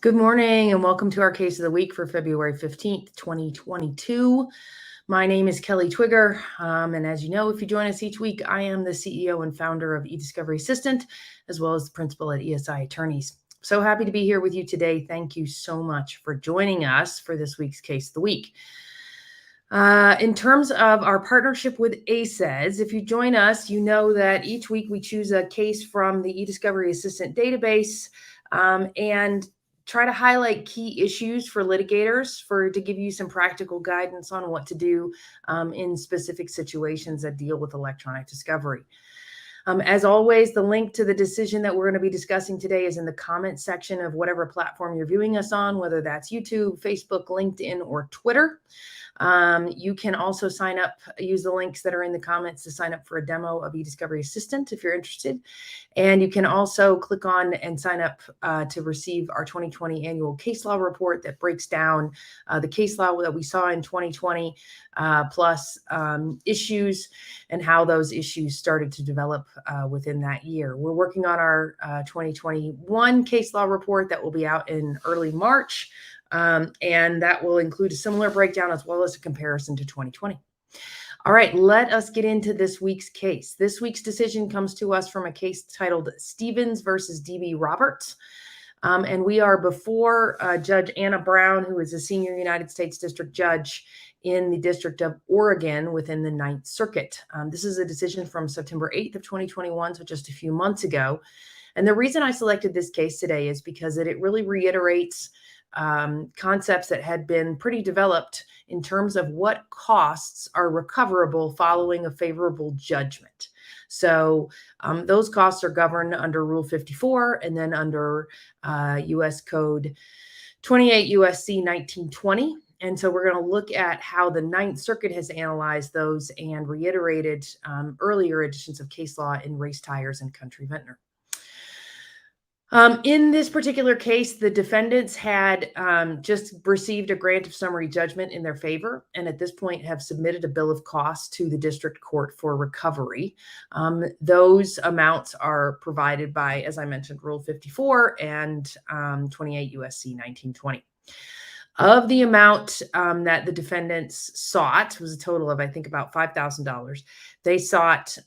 Good morning and welcome to our case of the week for February 15th, 2022. My name is Kelly Twigger, and as you know, if you join us each week, I am the CEO and founder of eDiscovery Assistant, as well as the principal at ESI Attorneys. So happy to be here with you today. Thank you so much for joining us for this week's case of the week. In terms of our partnership with ACES, if you join us, you know that each week we choose a case from the eDiscovery Assistant database and try to highlight key issues for litigators to give you some practical guidance on what to do in specific situations that deal with electronic discovery. As always, the link to the decision that we're going to be discussing today is in the comments section of whatever platform you're viewing us on, whether that's YouTube, Facebook, LinkedIn, or Twitter. You can also sign up, use the links that are in the comments to sign up for a demo of eDiscovery Assistant if you're interested. And you can also click on and sign up to receive our 2020 annual case law report that breaks down the case law that we saw in 2020, plus issues and how those issues started to develop within that year. We're working on our 2021 case law report that will be out in early March. And that will include a similar breakdown as well as a comparison to 2020. All right, let us get into this week's case. This week's decision comes to us from a case titled Stevens versus D.B. Roberts. And we are before Judge Anna Brown, who is a senior United States District Judge in the District of Oregon within the Ninth Circuit. This is a decision from September 8th of 2021, so just a few months ago. And the reason I selected this case today is because it really reiterates concepts that had been pretty developed in terms of what costs are recoverable following a favorable judgment. So those costs are governed under Rule 54 and then under U.S. Code 28 U.S.C. 1920. And so we're going to look at how the Ninth Circuit has analyzed those and reiterated earlier editions of case law in Race Tires and Country Ventnor. In this particular case, the defendants had just received a grant of summary judgment in their favor, and at this point have submitted a bill of costs to the district court for recovery. Those amounts are provided by, as I mentioned, Rule 54 and 28 U.S.C. 1920. Of the amount that the defendants sought, was a total of, I think, about $5,000. They sought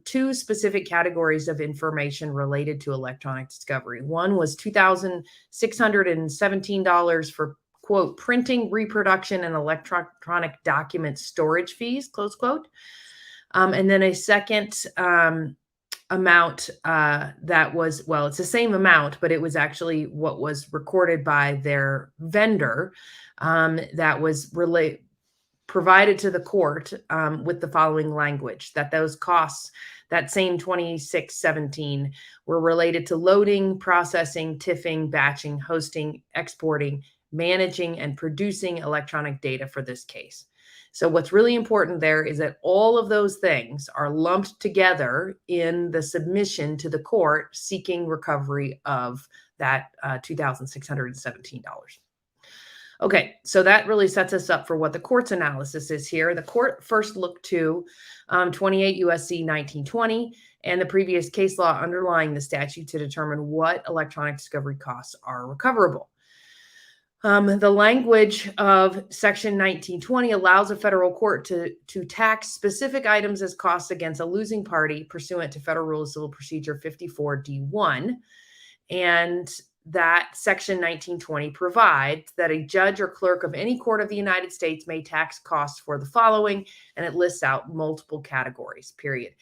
two specific categories of information related to electronic discovery. One was $2,617 for, quote, printing, reproduction, and electronic document storage fees, close quote. And then a second amount that was, well, it's the same amount, but it was actually what was recorded by their vendor that was provided to the court with the following language, that those costs, that same $2,617, were related to loading, processing, tiffing, batching, hosting, exporting, managing, and producing electronic data for this case. So what's really important there is that all of those things are lumped together in the submission to the court seeking recovery of that $2,617. Okay, so that really sets us up for what the court's analysis is here. The court first looked to 28 U.S.C. 1920 and the previous case law underlying the statute to determine what electronic discovery costs are recoverable. The language of Section 1920 allows a federal court to tax specific items as costs against a losing party pursuant to Federal Rule of Civil Procedure 54D1. And that Section 1920 provides that a judge or clerk of any court of the United States may tax costs for the following, and it lists out multiple categories, period.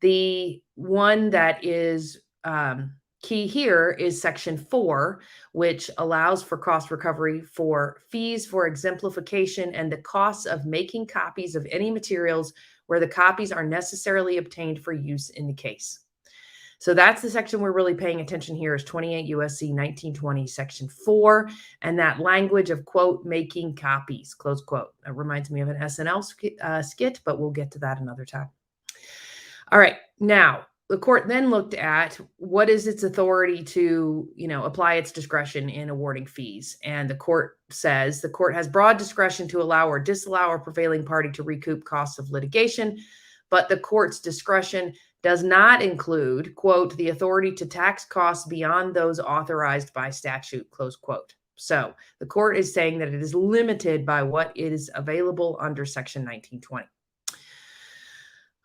The one that is key here is Section 4, which allows for cost recovery for fees for exemplification and the costs of making copies of any materials where the copies are necessarily obtained for use in the case. So that's the section we're really paying attention here is 28 U.S.C. 1920, Section 4, and that language of, quote, making copies, close quote. That reminds me of an SNL skit, but we'll get to that another time. All right, now, the court then looked at what is its authority to, apply its discretion in awarding fees. And the court says the court has broad discretion to allow or disallow a prevailing party to recoup costs of litigation, but the court's discretion does not include, quote, the authority to tax costs beyond those authorized by statute, close quote. So the court is saying that it is limited by what is available under Section 1920.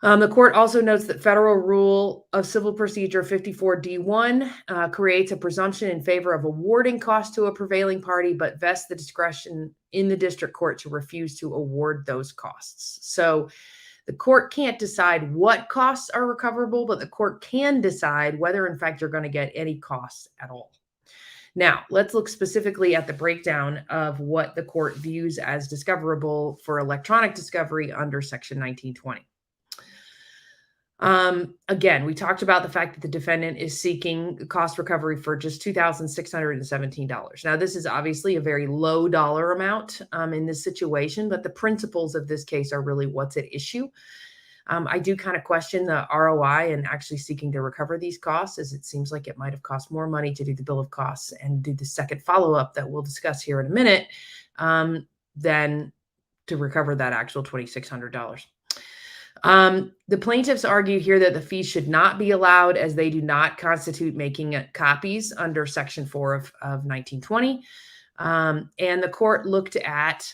The court also notes that Federal Rule of Civil Procedure 54D1 creates a presumption in favor of awarding costs to a prevailing party, but vests the discretion in the district court to refuse to award those costs. So the court can't decide what costs are recoverable, but the court can decide whether, in fact, you're going to get any costs at all. Now, let's look specifically at the breakdown of what the court views as discoverable for electronic discovery under Section 1920. Again, we talked about the fact that the defendant is seeking cost recovery for just $2,617. Now, this is obviously a very low dollar amount in this situation, but the principles of this case are really what's at issue. I do kind of question the ROI and actually seeking to recover these costs, as it seems like it might have cost more money to do the bill of costs and do the second follow-up that we'll discuss here in a minute than to recover that actual $2,600. The plaintiffs argue here that the fees should not be allowed as they do not constitute making copies under Section 4 of 1920. And the court looked at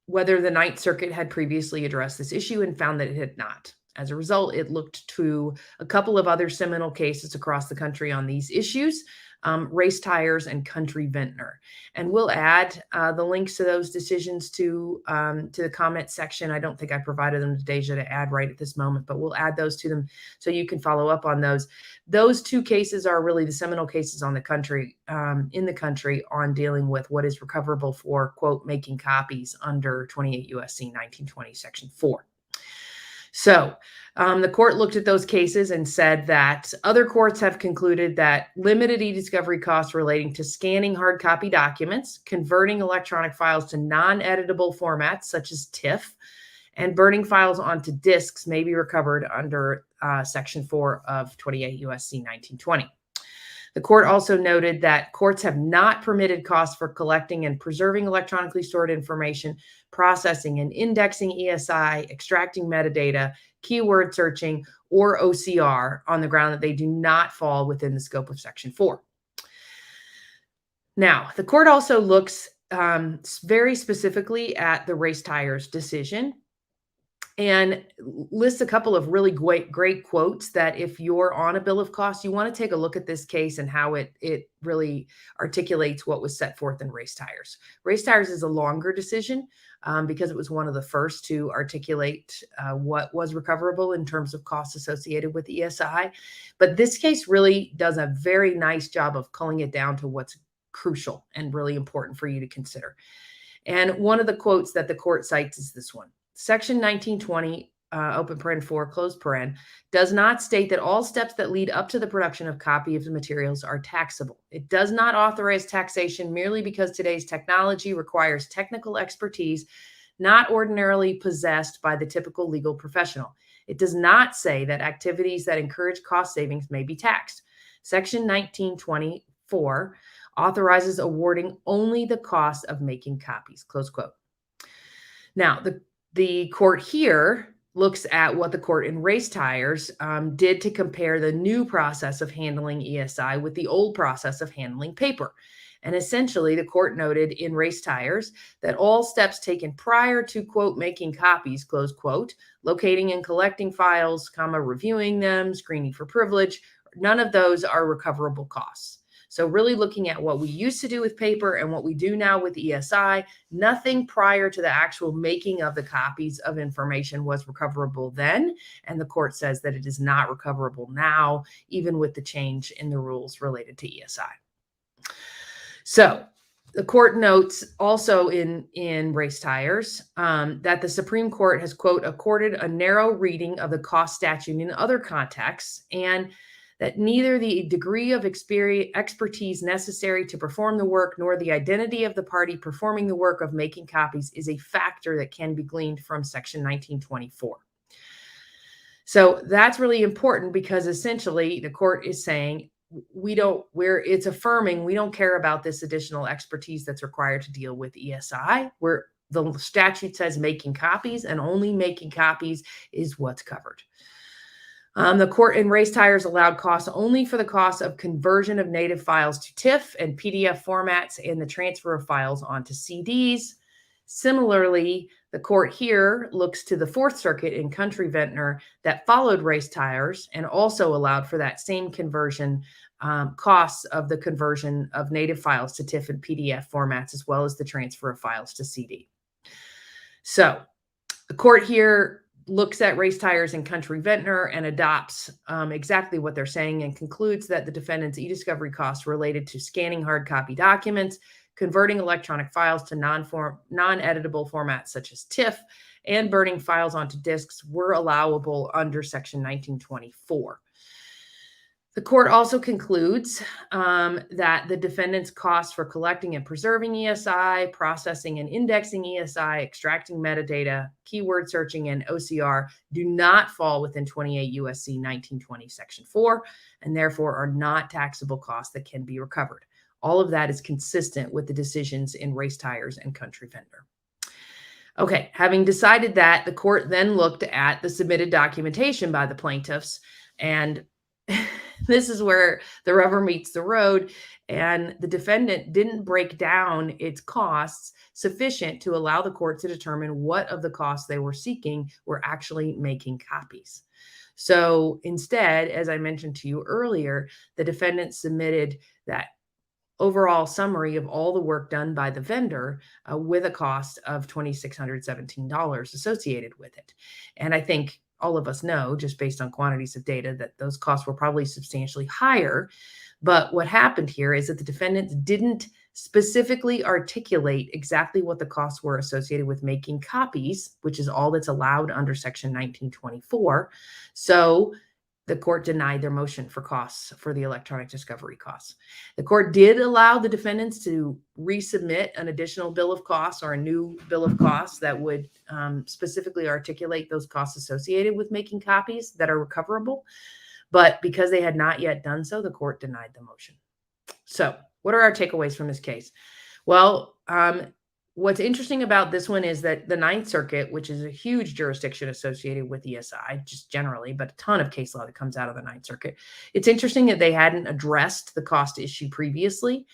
whether the Ninth Circuit had previously addressed this issue and found that it had not. As a result, it looked to a couple of other seminal cases across the country on these issues, Race Tires and Country Vintner. And we'll add the links to those decisions to the comment section. I don't think I provided them to Deja to add right at this moment, but we'll add those to them so you can follow up on those. Those two cases are really the seminal cases on the country, in the country, on dealing with what is recoverable for, quote, making copies under 28 U.S.C. 1920 Section 4. So the court looked at those cases and said that other courts have concluded that limited eDiscovery costs relating to scanning hard copy documents, converting electronic files to non-editable formats such as TIFF, and burning files onto disks may be recovered under Section 4 of 28 U.S.C. 1920. The court also noted that courts have not permitted costs for collecting and preserving electronically stored information, processing and indexing ESI, extracting metadata, keyword searching, or OCR on the ground that they do not fall within the scope of Section 4. Now, the court also looks very specifically at the Race Tires decision and lists a couple of really great quotes that if you're on a bill of costs, you want to take a look at this case and how it really articulates what was set forth in Race Tires. Race Tires is a longer decision because it was one of the first to articulate what was recoverable in terms of costs associated with ESI. But this case really does a very nice job of culling it down to what's crucial and really important for you to consider. And one of the quotes that the court cites is this one. Section 1920, open paren 4, close paren, does not state that all steps that lead up to the production of copy of the materials are taxable. It does not authorize taxation merely because today's technology requires technical expertise not ordinarily possessed by the typical legal professional. It does not say that activities that encourage cost savings may be taxed. Section 1924 authorizes awarding only the cost of making copies, close quote. Now, the court here looks at what the court in Race Tires did to compare the new process of handling ESI with the old process of handling paper. And essentially, the court noted in Race Tires that all steps taken prior to, quote, making copies, close quote, locating and collecting files, reviewing them, screening for privilege, none of those are recoverable costs. So really looking at what we used to do with paper and what we do now with ESI, nothing prior to the actual making of the copies of information was recoverable then. And the court says that it is not recoverable now, even with the change in the rules related to ESI. So the court notes also in Race Tires that the Supreme Court has, quote, accorded a narrow reading of the cost statute in other contexts, and that neither the degree of expertise necessary to perform the work nor the identity of the party performing the work of making copies is a factor that can be gleaned from Section 1924. So that's really important because essentially the court is saying it's affirming we don't care about this additional expertise that's required to deal with ESI, where the statute says making copies and only making copies is what's covered. The court in race tires allowed costs only for the cost of conversion of native files to TIFF and PDF formats and the transfer of files onto CDs. Similarly, the court here looks to the Fourth Circuit in 𝐒𝐭𝐞𝐦𝐻 that followed race tires and also allowed for that same conversion costs of the conversion of native files to TIFF and PDF formats, as well as the transfer of files to CD. So the court here looks at race tires in 𝐒𝐭𝐞𝐦𝐻 and adopts exactly what they're saying and concludes that the defendant's eDiscovery costs related to scanning hard copy documents, converting electronic files to non-editable formats such as TIFF, and burning files onto disks were allowable under Section 1924. The court also concludes that the defendant's costs for collecting and preserving ESI, processing and indexing ESI, extracting metadata, keyword searching, and OCR do not fall within 28 U.S.C. 1920 Section 4, and therefore are not taxable costs that can be recovered. All of that is consistent with the decisions in race tires and 𝐒𝐭𝐞𝐦𝐻. Okay, having decided that, the court then looked at the submitted documentation by the plaintiffs, and this is where the rubber meets the road, and the defendant didn't break down its costs sufficient to allow the court to determine what of the costs they were seeking were actually making copies. So instead, as I mentioned to you earlier, the defendant submitted that overall summary of all the work done by the vendor with a cost of $2,617 associated with it. And I think all of us know, just based on quantities of data, that those costs were probably substantially higher. But what happened here is that the defendants didn't specifically articulate exactly what the costs were associated with making copies, which is all that's allowed under Section 1924. So the court denied their motion for costs for the electronic discovery costs. The court did allow the defendants to resubmit an additional bill of costs or a new bill of costs that would specifically articulate those costs associated with making copies that are recoverable. But because they had not yet done so, the court denied the motion. So what are our takeaways from this case? Well, what's interesting about this one is that the Ninth Circuit, which is a huge jurisdiction associated with ESI, just generally, but a ton of case law that comes out of the Ninth Circuit. It's interesting that they hadn't addressed the cost issue previously.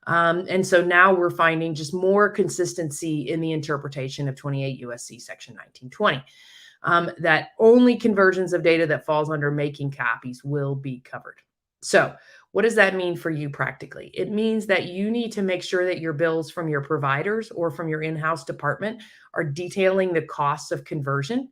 And so now we're finding just more consistency in the interpretation of 28 U.S.C. Section 1920. That only conversions of data that falls under making copies will be covered. So what does that mean for you practically? It means that you need to make sure that your bills from your providers or from your in-house department are detailing the costs of conversion,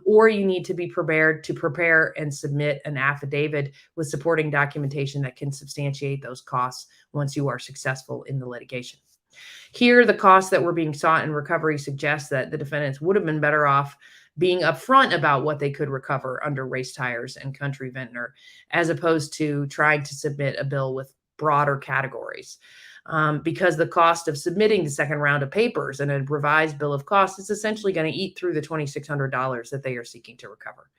or you need to be prepared to prepare and submit an affidavit with supporting documentation that can substantiate those costs once you are successful in the litigation. Here, the costs that were being sought in recovery suggest that the defendants would have been better off being upfront about what they could recover under race tires and 𝐒𝐭𝐞𝐦𝐻, as opposed to trying to submit a bill with broader categories. Because the cost of submitting the second round of papers and a revised bill of costs is essentially going to eat through the $2,600 that they are seeking to recover.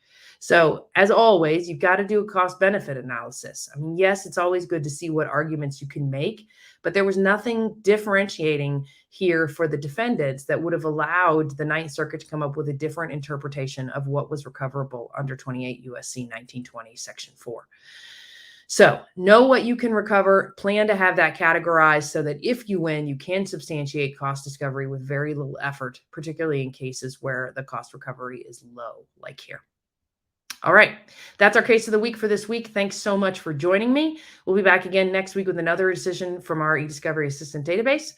So as always, you've got to do a cost-benefit analysis. I mean, yes, it's always good to see what arguments you can make, but there was nothing differentiating here for the defendants that would have allowed the Ninth Circuit to come up with a different interpretation of what was recoverable under 28 U.S.C. 1920 Section 4. So know what you can recover, plan to have that categorized so that if you win, you can substantiate cost discovery with very little effort, particularly in cases where the cost recovery is low, like here. All right, that's our case of the week for this week. Thanks so much for joining me. We'll be back again next week with another decision from our eDiscovery Assistant database.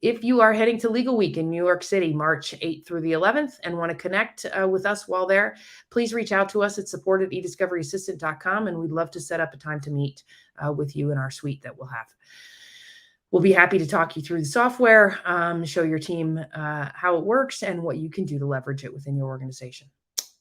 If you are heading to Legal Week in New York City, March 8th through the 11th, and want to connect with us while there, please reach out to us at support@eDiscoveryAssistant.com, and we'd love to set up a time to meet with you in our suite that we'll have. We'll be happy to talk you through the software, show your team how it works, and what you can do to leverage it within your organization.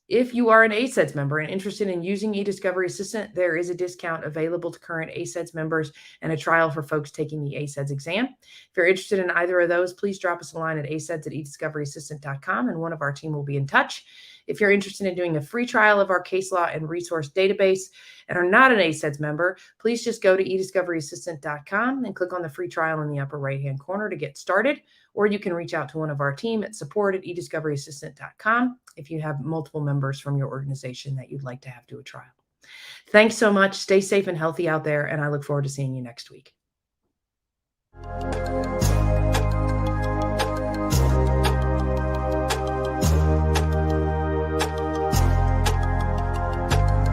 If you are an ACEDS member and interested in using eDiscovery Assistant, there is a discount available to current ACEDS members and a trial for folks taking the ACEDS exam. If you're interested in either of those, please drop us a line at aceds@eDiscoveryAssistant.com, and one of our team will be in touch. If you're interested in doing a free trial of our case law and resource database and are not an ACEDS member, please just go to 𝐒DiscoveryAssistant.com and click on the free trial in the upper right-hand corner to get started, or you can reach out to one of our team at support@𝐒DiscoveryAssistant.com if you have multiple members from your organization that you'd like to have do a trial. Thanks so much. Stay safe and healthy out there, and I look forward to seeing you next week.